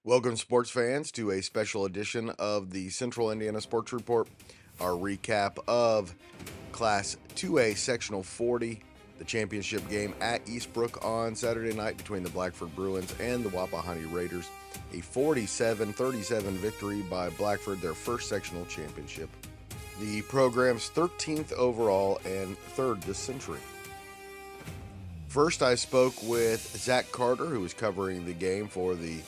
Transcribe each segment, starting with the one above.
Welcome, sports fans, to a special edition of the Central Indiana Sports Report, our recap of Class 2A Sectional 40, the championship game at Eastbrook on Saturday night between the Blackford Bruins and the Wapahani Raiders. A 47-37 victory by Blackford, their first sectional championship. The program's 13th overall and third this century. First, I spoke with Zach Carter, who was covering the game for the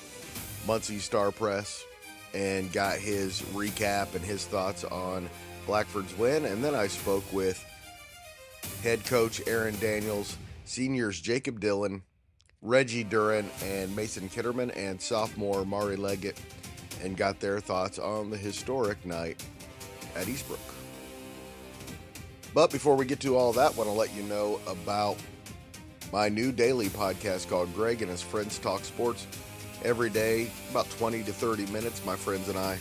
Muncie Star-Press, and got his recap and his thoughts on Blackford's win. And then I spoke with head coach Aaron Daniels, seniors Jacob Dillon, Reggie Duren, and Mason Kitterman, and sophomore Mari Leggett, and got their thoughts on the historic night at Eastbrook. But before we get to all that, I want to let you know about my new daily podcast called Greg and His Friends Talk Sports. Every day, about 20 to 30 minutes, my friends and I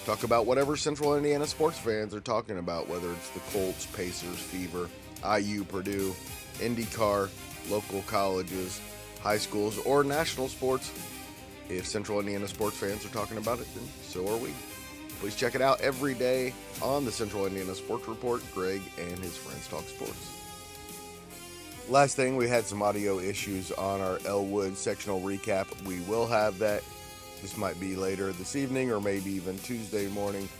talk about whatever Central Indiana sports fans are talking about, whether it's the Colts, Pacers, Fever, IU, Purdue, IndyCar, local colleges, high schools, or national sports. If Central Indiana sports fans are talking about it, then so are we. Please check it out every day on the Central Indiana Sports Report, Greg and His Friends Talk Sports. Last thing, we had some audio issues on our Elwood sectional recap. We will have that. This might be later this evening or maybe even Tuesday morning.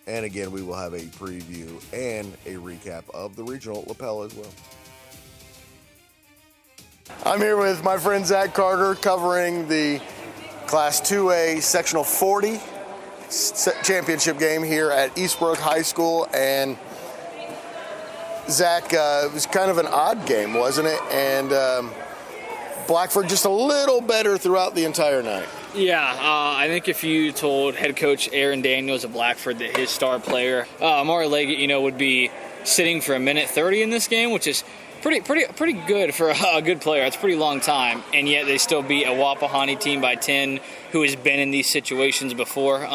And again, we will have a preview and a recap of the regional at Lapel as well. I'm here with my friend Zach Carter covering the Class 2A Sectional 40 championship game here at Eastbrook High School. And Zach, it was kind of an odd game, wasn't it? And Blackford just a little better throughout the entire night. Yeah, I think if you told head coach Aaron Daniels of Blackford that his star player, Mari Leggett, would be sitting for a minute 30 in this game, which is pretty good for a good player. It's a pretty long time, and yet they still beat a Wapahani team by 10 who has been in these situations before.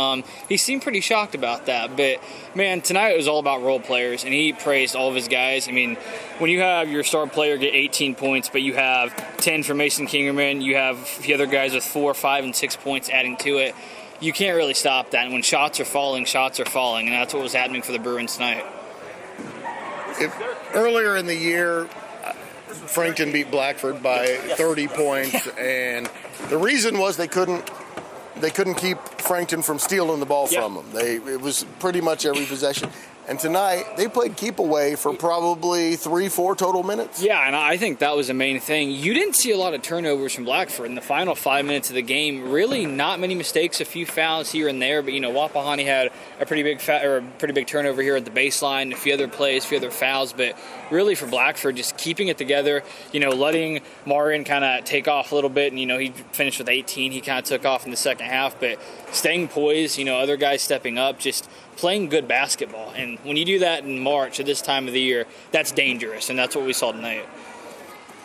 He seemed pretty shocked about that, but man, tonight it was all about role players, and he praised all of his guys. I mean, when you have your star player get 18 points, but you have 10 for Mason Kitterman, you have the other guys with 4, 5, and 6 points adding to it, you can't really stop that. And when shots are falling, and that's what was happening for the Bruins tonight. Earlier in the year, Frankton beat Blackford by 30 points, and the reason was they couldn't keep Frankton from stealing the ball from them. It was pretty much every possession. And tonight, they played keep away for probably 3-4 total minutes. Yeah, and I think that was the main thing. You didn't see a lot of turnovers from Blackford in the final 5 minutes of the game. Really not many mistakes, a few fouls here and there. But, Wapahani had a pretty big turnover here at the baseline, a few other plays, a few other fouls. But really for Blackford, just keeping it together, letting Marion kind of take off a little bit. And, he finished with 18. He kind of took off in the second half. But staying poised, other guys stepping up, just playing good basketball. And when you do that in March at this time of the year, that's dangerous, and that's what we saw tonight.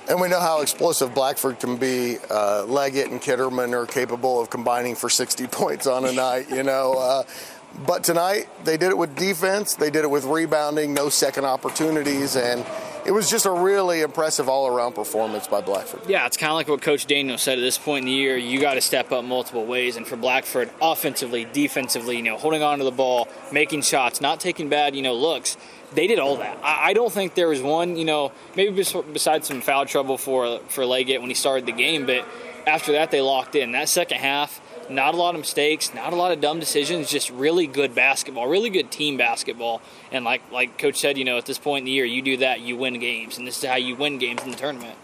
And we know how explosive Blackford can be. Leggett and Kitterman are capable of combining for 60 points on a night, But tonight, they did it with defense, they did it with rebounding, no second opportunities, and it was just a really impressive all-around performance by Blackford. Yeah, it's kind of like what Coach Daniel said at this point in the year. You got to step up multiple ways. And for Blackford, offensively, defensively, holding on to the ball, making shots, not taking bad, looks, they did all that. I don't think there was one, maybe besides some foul trouble for Leggett when he started the game, but after that, they locked in. That second half, not a lot of mistakes, not a lot of dumb decisions, just really good basketball, really good team basketball. And like Coach said, at this point in the year, you do that, you win games. And this is how you win games in the tournament.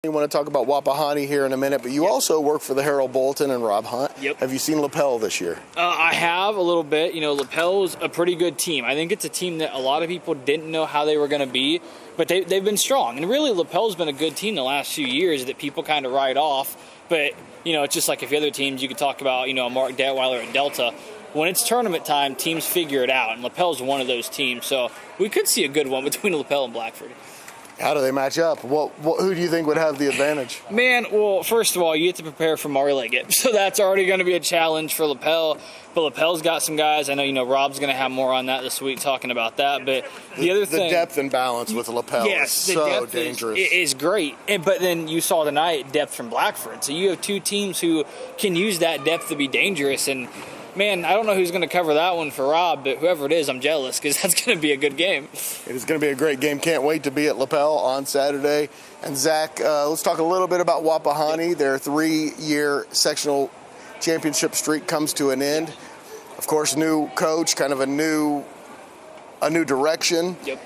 We want to talk about Wapahani here in a minute, but you also work for the Herald Bulletin and Rob Hunt. Yep. Have you seen Lapel this year? I have a little bit. Lapel's a pretty good team. I think it's a team that a lot of people didn't know how they were going to be, but they've been strong. And really, Lapel's been a good team the last few years that people kind of write off. But, it's just like if the other teams you could talk about, Mark Detweiler at Delta. When it's tournament time, teams figure it out, and Lapel's one of those teams. So we could see a good one between Lapel and Blackford. How do they match up? Who do you think would have the advantage? Man, well, first of all, you have to prepare for Mari Leggett, so that's already going to be a challenge for Lapel. But Lapel's got some guys. I know, Rob's going to have more on that this week talking about that. But the other thing, the depth and balance with Lapel is so dangerous. Is great. But then you saw tonight depth from Blackford. So you have two teams who can use that depth to be dangerous. And man, I don't know who's going to cover that one for Rob, but whoever it is, I'm jealous because that's going to be a good game. It is going to be a great game. Can't wait to be at Lapel on Saturday. And Zach, let's talk a little bit about Wapahani. Their 3-year sectional championship streak comes to an end. Of course, new coach, kind of a new direction. Yep.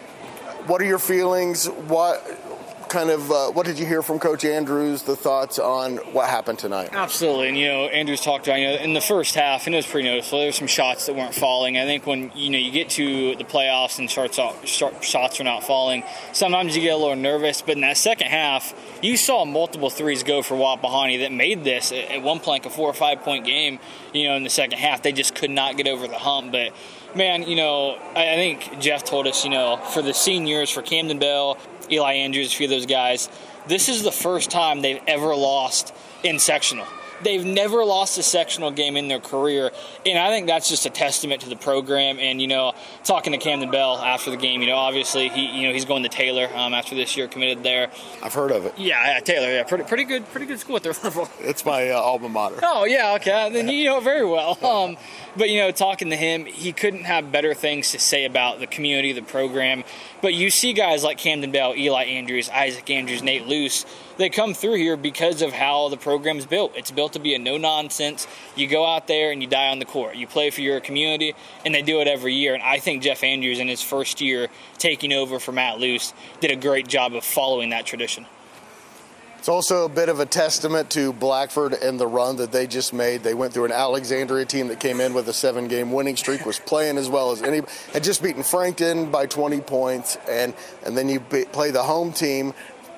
What are your feelings? What did you hear from Coach Andrews, the thoughts on what happened tonight? Absolutely. And, Andrews talked about, in the first half, and it was pretty noticeable, there were some shots that weren't falling. I think when, you get to the playoffs and shots are not falling, sometimes you get a little nervous. But in that second half, you saw multiple threes go for Wapahani that made this, at one point, a 4 or 5 point game, in the second half. They just could not get over the hump. But, man, I think Jeff told us, for the seniors, for Camden Bell, Eli Andrews, a few of those guys, this is the first time they've ever lost in sectional. They've never lost a sectional game in their career, and I think that's just a testament to the program. And talking to Camden Bell after the game, obviously he's going to Taylor after this year, committed there. I've heard of it. Yeah, Taylor. Yeah, pretty good school at their level. It's my alma mater. Oh yeah, okay. Then you know it very well. But talking to him, he couldn't have better things to say about the community, the program. But you see guys like Camden Bell, Eli Andrews, Isaac Andrews, Nate Luce. They come through here because of how the program's built. It's built to be a no-nonsense. You go out there and you die on the court. You play for your community, and they do it every year. And I think Jeff Andrews, in his first year taking over for Matt Luce, did a great job of following that tradition. It's also a bit of a testament to Blackford and the run that they just made. They went through an Alexandria team that came in with a 7-game winning streak, was playing as well as any, had just beaten Frankton by 20 points, and then you play the home team,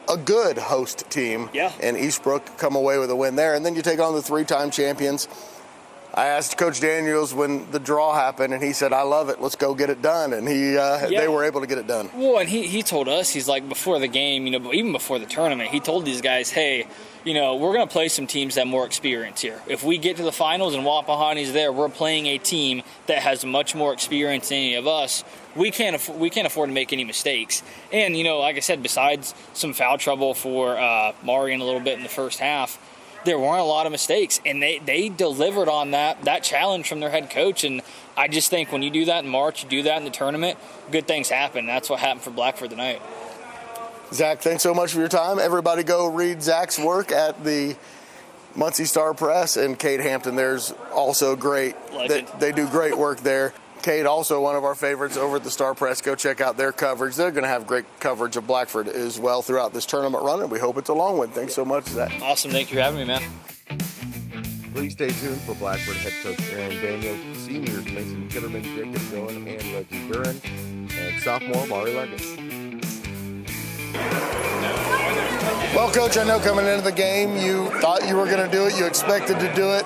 a good host team, and Eastbrook come away with a win there. And then you take on the 3-time champions. I asked Coach Daniels when the draw happened, and he said, I love it. Let's go get it done. And they were able to get it done. Well, and he told us, he's like, before the game, even before the tournament, he told these guys, hey, we're going to play some teams that have more experience here. If we get to the finals and Wapahani's there, we're playing a team that has much more experience than any of us. We can't afford to make any mistakes. And, like I said, besides some foul trouble for Mari in a little bit in the first half, there weren't a lot of mistakes, and they delivered on that challenge from their head coach. And I just think when you do that in March, you do that in the tournament, good things happen. That's what happened for Blackford tonight. Zach, thanks so much for your time. Everybody go read Zach's work at the Muncie Star-Press, and Kate Hampton there's also great. They do great work there. Kate, also one of our favorites over at the Star-Press. Go check out their coverage. They're going to have great coverage of Blackford as well throughout this tournament run, and we hope it's a long one. Thanks so much, Zach. Awesome. Thank you for having me, man. Please stay tuned for Blackford head coach Aaron Daniels, seniors Mason Kitterman, Dillon Reggie Duren, and sophomore Mari Leggett. Well, Coach, I know coming into the game you thought you were going to do it. You expected to do it.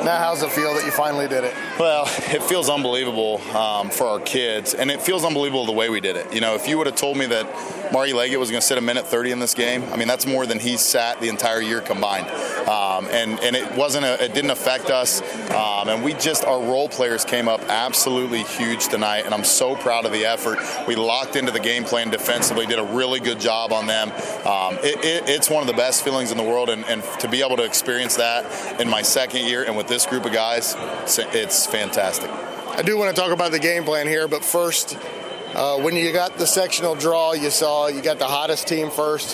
Now, how's it feel that you finally did it? Well, it feels unbelievable for our kids, and it feels unbelievable the way we did it. If you would have told me that Mari Leggett was going to sit a minute 30 in this game, that's more than he's sat the entire year combined. And it didn't affect us. And our role players came up absolutely huge tonight, and I'm so proud of the effort. We locked into the game plan defensively, did a really good job on them. It's one of the best feelings in the world, and to be able to experience that in my second year and with this group of guys, it's fantastic. I do want to talk about the game plan here, but first, when you got the sectional draw, you got the hottest team first,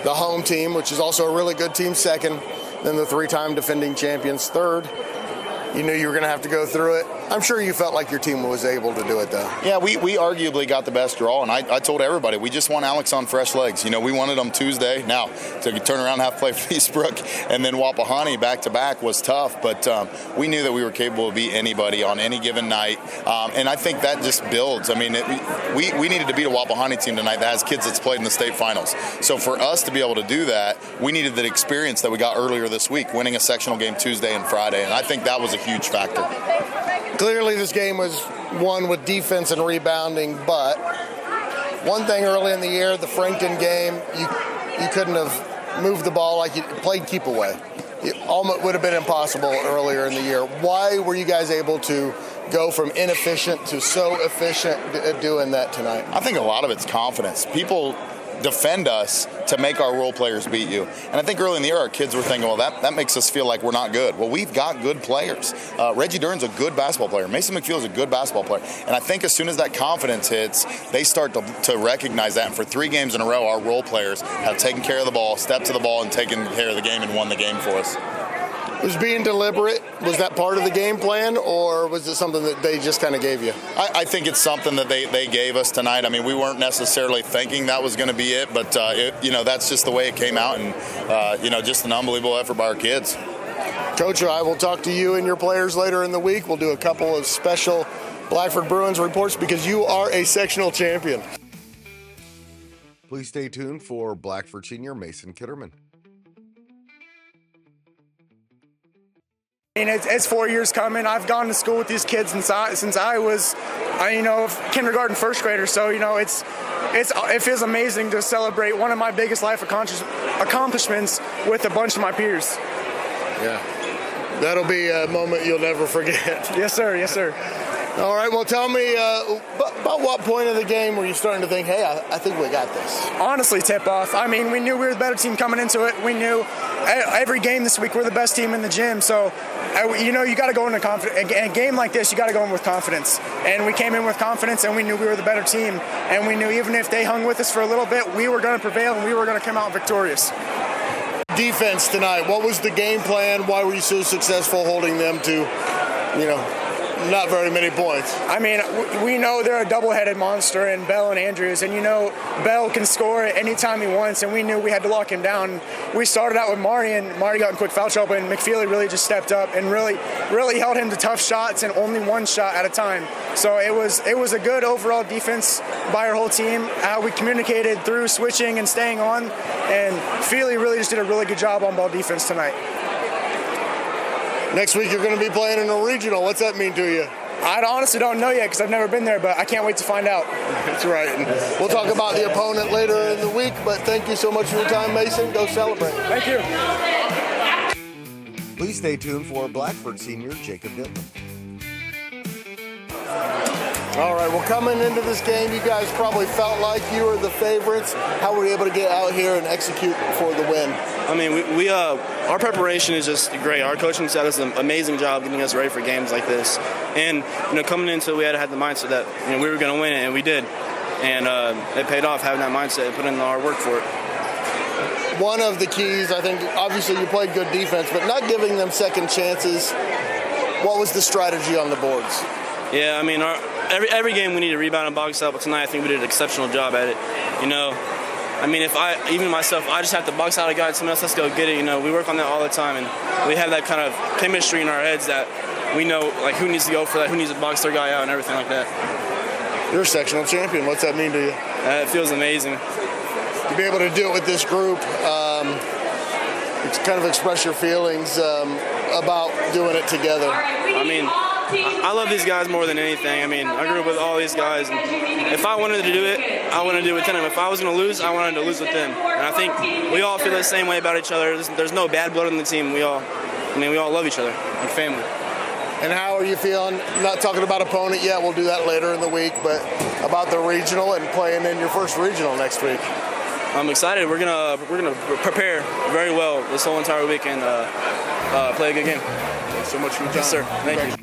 the home team, which is also a really good team second, then the 3-time defending champions third. You knew you were going to have to go through it. I'm sure you felt like your team was able to do it, though. Yeah, we arguably got the best draw, and I told everybody, we just want Alex on fresh legs. We wanted him Tuesday. Now, to turn around and have to play for Eastbrook and then Wapahani back-to-back was tough, but we knew that we were capable of beating anybody on any given night, and I think that just builds. We needed to beat a Wapahani team tonight that has kids that's played in the state finals. So for us to be able to do that, we needed the experience that we got earlier this week, winning a sectional game Tuesday and Friday, and I think that was a huge factor. Clearly this game was won with defense and rebounding, but One thing early in the year, the Frankton game, you couldn't have moved the ball like you played keep away. It almost would have been impossible earlier in the year. Why were you guys able to go from inefficient to so efficient at doing that tonight? I think a lot of it's confidence. People defend us to make our role players beat you. And I think early in the year, our kids were thinking, well, that makes us feel like we're not good. Well, we've got good players. Reggie Duren's a good basketball player. Mason McField's a good basketball player. And I think as soon as that confidence hits, they start to recognize that. And for 3 games in a row, our role players have taken care of the ball, stepped to the ball, and taken care of the game and won the game for us. Was being deliberate, was that part of the game plan, or was it something that they just kind of gave you? I think it's something that they gave us tonight. I mean, we weren't necessarily thinking that was going to be it, but, that's just the way it came out, and, just an unbelievable effort by our kids. Coach, I will talk to you and your players later in the week. We'll do a couple of special Blackford Bruins reports because you are a sectional champion. Please stay tuned for Blackford senior Mason Kitterman. It's 4 years coming. I've gone to school with these kids since I was, kindergarten, first grader. So, it feels amazing to celebrate one of my biggest life accomplishments with a bunch of my peers. Yeah, that'll be a moment you'll never forget. Yes, sir. Yes, sir. All right, well, tell me about what point of the game were you starting to think, hey, I think we got this? Honestly, tip-off. I mean, we knew we were the better team coming into it. We knew every game this week we're the best team in the gym. So, you got to go into confidence. A game like this, you got to go in with confidence. And we came in with confidence, and we knew we were the better team. And we knew even if they hung with us for a little bit, we were going to prevail, and we were going to come out victorious. Defense tonight, what was the game plan? Why were you so successful holding them to, not very many points? I mean, we know they're a double-headed monster in Bell and Andrews, and Bell can score at any time he wants, and we knew we had to lock him down. We started out with Mari, and Mari got in quick foul trouble, and McFeely really just stepped up and really held him to tough shots and only one shot at a time. So it was a good overall defense by our whole team. We communicated through switching and staying on, and Feely really just did a really good job on ball defense tonight. Next week you're going to be playing in a regional. What's that mean to you? I honestly don't know yet because I've never been there, but I can't wait to find out. That's right. And we'll talk about the opponent later in the week, but thank you so much for your time, Mason. Go celebrate. Thank you. Please stay tuned for Blackford senior Jacob Dillon. All right, well, coming into this game, you guys probably felt like you were the favorites. How were you able to get out here and execute for the win? I mean, we our preparation is just great. Our coaching staff does an amazing job getting us ready for games like this. And, coming into it, we had to have the mindset that, we were going to win it, and we did. And it paid off having that mindset and putting in the hard work for it. One of the keys, I think, obviously you played good defense, but not giving them second chances. What was the strategy on the boards? Yeah, I mean, every game we need to rebound and box out, but tonight I think we did an exceptional job at it. I mean, I just have to box out a guy, someone else has to go get it. We work on that all the time, and we have that kind of chemistry in our heads that we know, like, who needs to go for that, who needs to box their guy out, and everything like that. You're a sectional champion. What's that mean to you? It feels amazing. To be able to do it with this group, kind of express your feelings about doing it together. I mean, I love these guys more than anything. I mean, I grew up with all these guys, and if I wanted to do it, I wanted to do it with them. If I was going to lose, I wanted to lose with them. And I think we all feel the same way about each other. There's no bad blood on the team. We all love each other, like family. And how are you feeling? Not talking about opponent yet. We'll do that later in the week, but about the regional and playing in your first regional next week. I'm excited. We're gonna prepare very well this whole entire week and play a good game. Thanks so much for your time. Yes, sir. Thank you.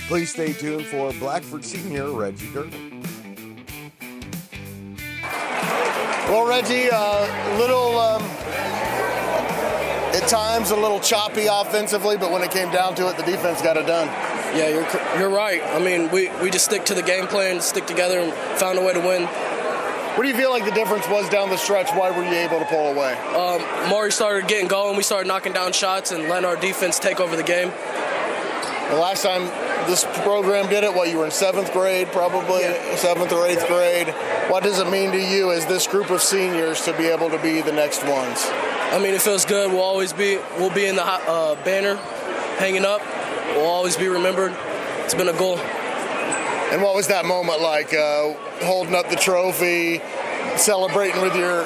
Please stay tuned for Blackford senior Reggie Duren. Well, Reggie, at times a little choppy offensively, but when it came down to it, the defense got it done. Yeah, you're right. I mean, we just stick to the game plan, stick together, and found a way to win. What do you feel like the difference was down the stretch? Why were you able to pull away? Mari started getting going. We started knocking down shots and letting our defense take over the game. The last time this program did it, you were in 7th grade, probably, yeah. 7th or 8th grade. What does it mean to you as this group of seniors to be able to be the next ones? I mean, it feels good. We'll be in the banner hanging up. We'll always be remembered. It's been a goal. And what was that moment like, holding up the trophy, celebrating with your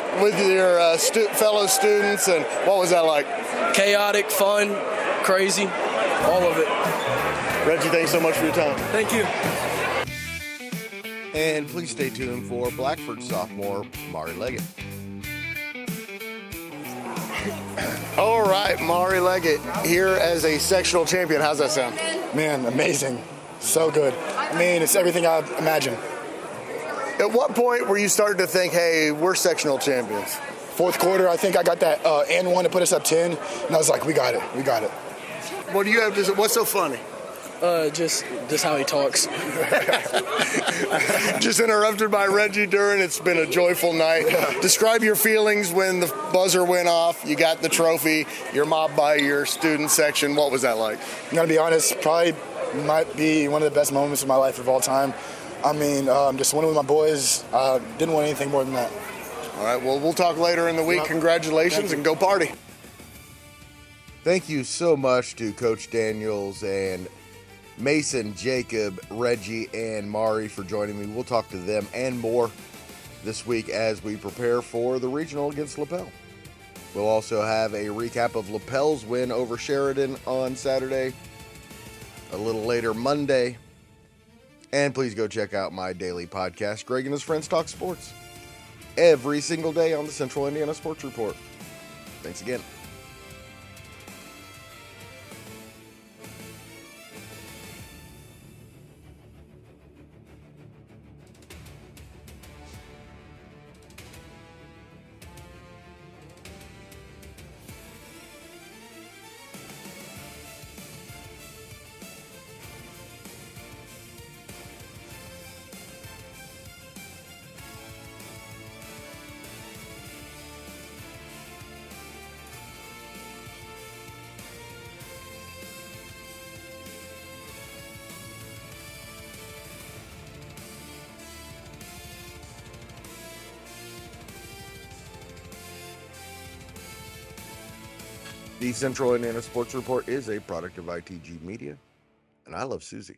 fellow students, and what was that like? Chaotic, fun, crazy, all of it. Reggie, thanks so much for your time. Thank you. And please stay tuned for Blackford sophomore Mari Leggett. All right, Mari Leggett here as a sectional champion. How's that sound? Man, amazing. So good. I mean, it's everything I imagined. At what point were you starting to think, hey, we're sectional champions? Fourth quarter, I think I got that and one to put us up 10, and I was like, we got it. What do you have to? What's so funny? Just how he talks. Just interrupted by Reggie Duren. It's been a joyful night. Yeah. Describe your feelings when the buzzer went off. You got the trophy. You're mobbed by your student section. What was that like? I'm gonna be honest. Probably might be one of the best moments of my life of all time. I mean, just winning with my boys. Didn't want anything more than that. All right. Well, we'll talk later in the week. Congratulations and go party. Thank you so much to Coach Daniels and Mason, Jacob, Reggie, and Mari for joining me. We'll talk to them and more this week as we prepare for the regional against LaPel. We'll also have a recap of LaPel's win over Sheridan on Saturday, a little later Monday. And please go check out my daily podcast, Greg and His Friends Talk Sports, every single day on the Central Indiana Sports Report. Thanks again. The Central Indiana Sports Report is a product of ITG Media, and I love Susie.